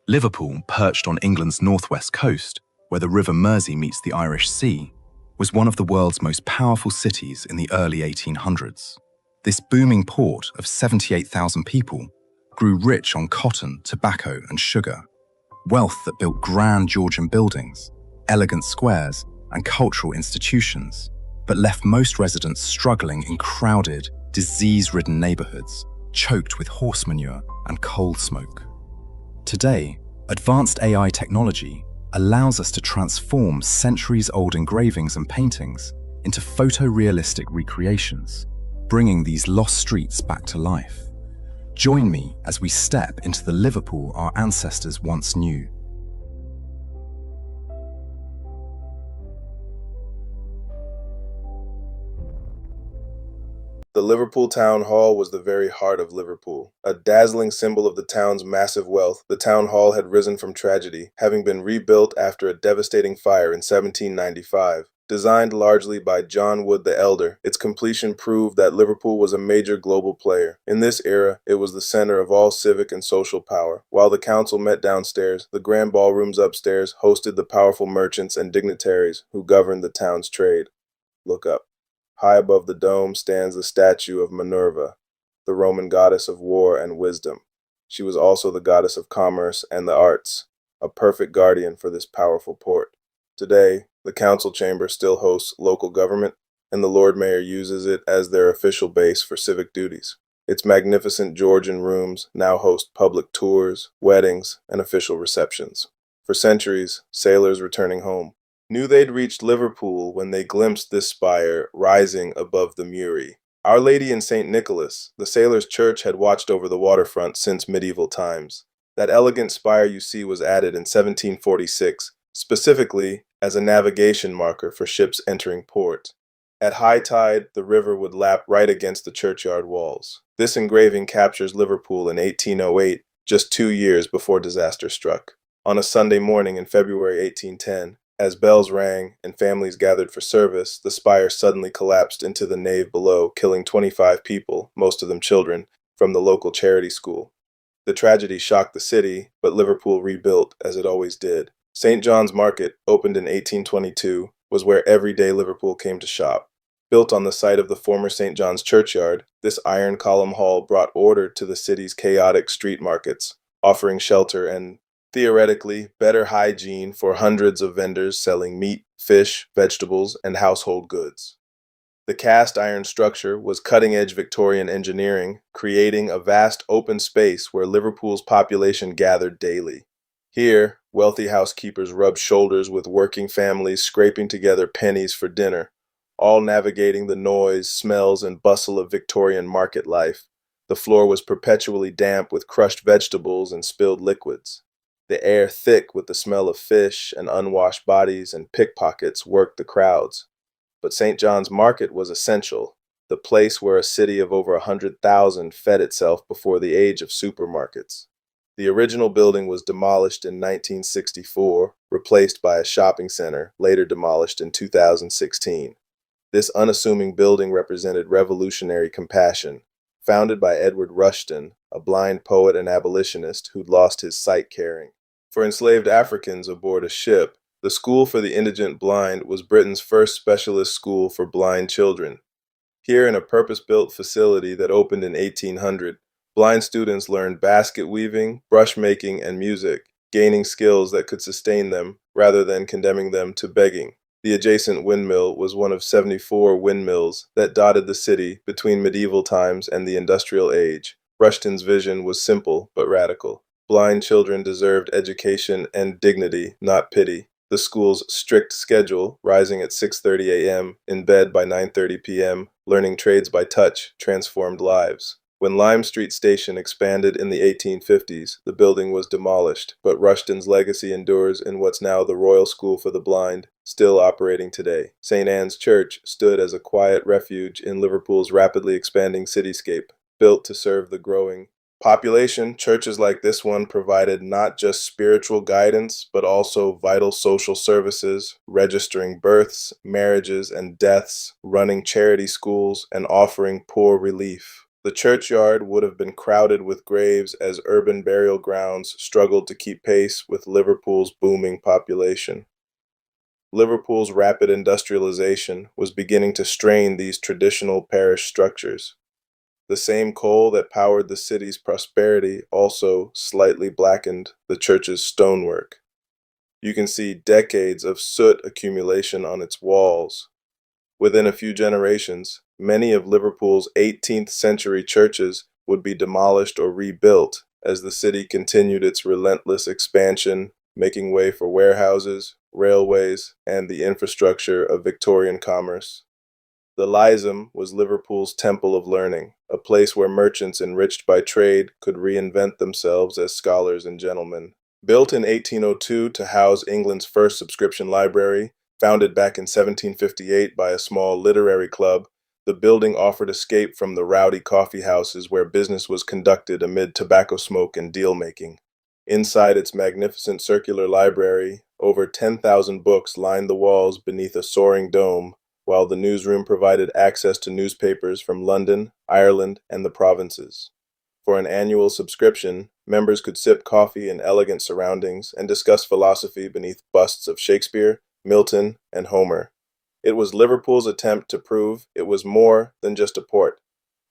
Liverpool, perched on England's northwest coast, where the River Mersey meets the Irish Sea, was one of the world's most powerful cities in the early 1800s. This booming port of 78,000 people grew rich on cotton, tobacco, and sugar, wealth that built grand Georgian buildings, elegant squares, and cultural institutions, but left most residents struggling in crowded, disease-ridden neighborhoods, choked with horse manure and coal smoke. Today, advanced AI technology allows us to transform centuries-old engravings and paintings into photorealistic recreations, bringing these lost streets back to life. Join me as we step into the Liverpool our ancestors once knew. The Liverpool Town Hall was the very heart of Liverpool. A dazzling symbol of the town's massive wealth, the town hall had risen from tragedy, having been rebuilt after a devastating fire in 1795. Designed largely by John Wood the Elder, its completion proved that Liverpool was a major global player. In this era, it was the center of all civic and social power. While the council met downstairs, the grand ballrooms upstairs hosted the powerful merchants and dignitaries who governed the town's trade. Look up. High above the dome stands the statue of Minerva, the Roman goddess of war and wisdom. She was also the goddess of commerce and the arts, a perfect guardian for this powerful port. Today, the council chamber still hosts local government, and the Lord Mayor uses it as their official base for civic duties. Its magnificent Georgian rooms now host public tours, weddings, and official receptions. For centuries, sailors returning home knew they'd reached Liverpool when they glimpsed this spire rising above the Murie. Our Lady and St. Nicholas, the sailors' church, had watched over the waterfront since medieval times. That elegant spire you see was added in 1746, specifically as a navigation marker for ships entering port. At high tide, the river would lap right against the churchyard walls. This engraving captures Liverpool in 1808, just 2 years before disaster struck. On a Sunday morning in February 1810, as bells rang and families gathered for service, the spire suddenly collapsed into the nave below, killing 25 people, most of them children, from the local charity school. The tragedy shocked the city, but Liverpool rebuilt, as it always did. St. John's Market, opened in 1822, was where everyday Liverpool came to shop. Built on the site of the former St. John's churchyard, this iron column hall brought order to the city's chaotic street markets, offering shelter and, theoretically, better hygiene for hundreds of vendors selling meat, fish, vegetables, and household goods. The cast iron structure was cutting-edge Victorian engineering, creating a vast open space where Liverpool's population gathered daily. Here, wealthy housekeepers rubbed shoulders with working families scraping together pennies for dinner, all navigating the noise, smells, and bustle of Victorian market life. The floor was perpetually damp with crushed vegetables and spilled liquids. The air thick with the smell of fish and unwashed bodies and pickpockets worked the crowds. But St. John's Market was essential, the place where a city of over 100,000 fed itself before the age of supermarkets. The original building was demolished in 1964, replaced by a shopping center, later demolished in 2016. This unassuming building represented revolutionary compassion, founded by Edward Rushton, a blind poet and abolitionist who'd lost his sight caring for enslaved Africans aboard a ship. The School for the Indigent Blind was Britain's first specialist school for blind children. Here, in a purpose-built facility that opened in 1800, blind students learned basket weaving, brush making, and music, gaining skills that could sustain them rather than condemning them to begging. The adjacent windmill was one of 74 windmills that dotted the city between medieval times and the industrial age. Rushton's vision was simple but radical. Blind children deserved education and dignity, not pity. The school's strict schedule, rising at 6:30 a.m., in bed by 9:30 p.m., learning trades by touch, transformed lives. When Lime Street Station expanded in the 1850s, the building was demolished, but Rushton's legacy endures in what's now the Royal School for the Blind, still operating today. St. Anne's Church stood as a quiet refuge in Liverpool's rapidly expanding cityscape, built to serve the growing population. Churches like this one provided not just spiritual guidance, but also vital social services, registering births, marriages, and deaths, running charity schools, and offering poor relief. The churchyard would have been crowded with graves as urban burial grounds struggled to keep pace with Liverpool's booming population. Liverpool's rapid industrialization was beginning to strain these traditional parish structures. The same coal that powered the city's prosperity also slightly blackened the church's stonework. You can see decades of soot accumulation on its walls. Within a few generations, many of Liverpool's 18th century churches would be demolished or rebuilt as the city continued its relentless expansion, making way for warehouses, railways, and the infrastructure of Victorian commerce. The Lyceum was Liverpool's temple of learning, a place where merchants enriched by trade could reinvent themselves as scholars and gentlemen. Built in 1802 to house England's first subscription library, founded back in 1758 by a small literary club, the building offered escape from the rowdy coffee houses where business was conducted amid tobacco smoke and deal-making. Inside its magnificent circular library, over 10,000 books lined the walls beneath a soaring dome, while the newsroom provided access to newspapers from London, Ireland, and the provinces. For an annual subscription, members could sip coffee in elegant surroundings and discuss philosophy beneath busts of Shakespeare, Milton, and Homer. It was Liverpool's attempt to prove it was more than just a port,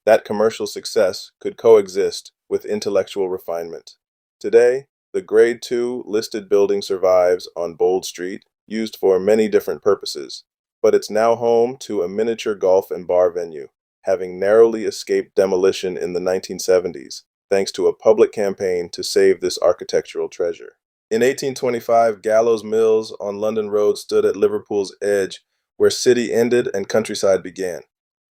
that commercial success could coexist with intellectual refinement. Today, the Grade II listed building survives on Bold Street, used for many different purposes, but it's now home to a miniature golf and bar venue, having narrowly escaped demolition in the 1970s, thanks to a public campaign to save this architectural treasure. In 1825, Gallows Mills on London Road stood at Liverpool's edge, where city ended and countryside began.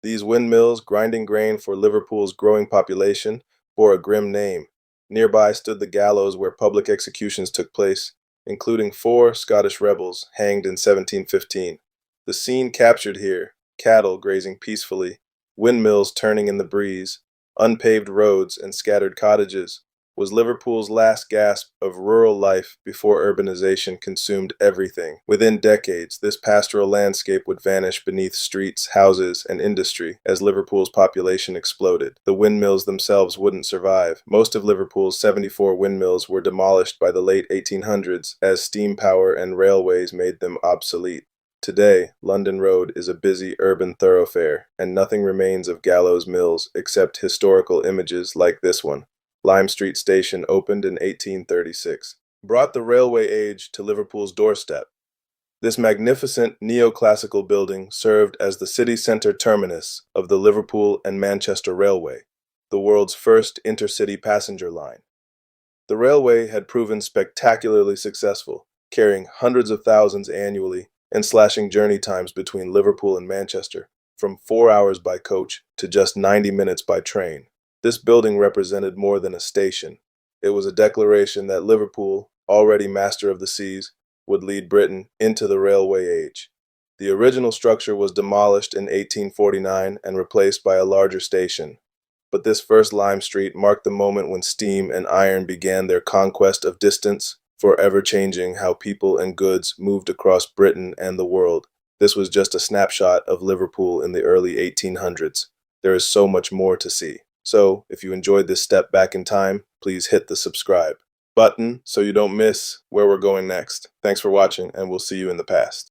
These windmills, grinding grain for Liverpool's growing population, bore a grim name. Nearby stood the gallows where public executions took place, including 4 Scottish rebels hanged in 1715. The scene captured here, cattle grazing peacefully, windmills turning in the breeze, unpaved roads, and scattered cottages, was Liverpool's last gasp of rural life before urbanization consumed everything. Within decades, this pastoral landscape would vanish beneath streets, houses, and industry as Liverpool's population exploded. The windmills themselves wouldn't survive. Most of Liverpool's 74 windmills were demolished by the late 1800s as steam power and railways made them obsolete. Today, London Road is a busy urban thoroughfare, and nothing remains of Gallows Mills except historical images like this one. Lime Street Station opened in 1836, brought the railway age to Liverpool's doorstep. This magnificent neoclassical building served as the city center terminus of the Liverpool and Manchester Railway, the world's first intercity passenger line. The railway had proven spectacularly successful, carrying hundreds of thousands annually and slashing journey times between Liverpool and Manchester from 4 hours by coach to just 90 minutes by train. This building represented more than a station. It was a declaration that Liverpool, already master of the seas, would lead Britain into the railway age. The original structure was demolished in 1849 and replaced by a larger station. But this first Lime Street marked the moment when steam and iron began their conquest of distance, forever changing how people and goods moved across Britain and the world. This was just a snapshot of Liverpool in the early 1800s. There is so much more to see. So, if you enjoyed this step back in time, please hit the subscribe button so you don't miss where we're going next. Thanks for watching, and we'll see you in the past.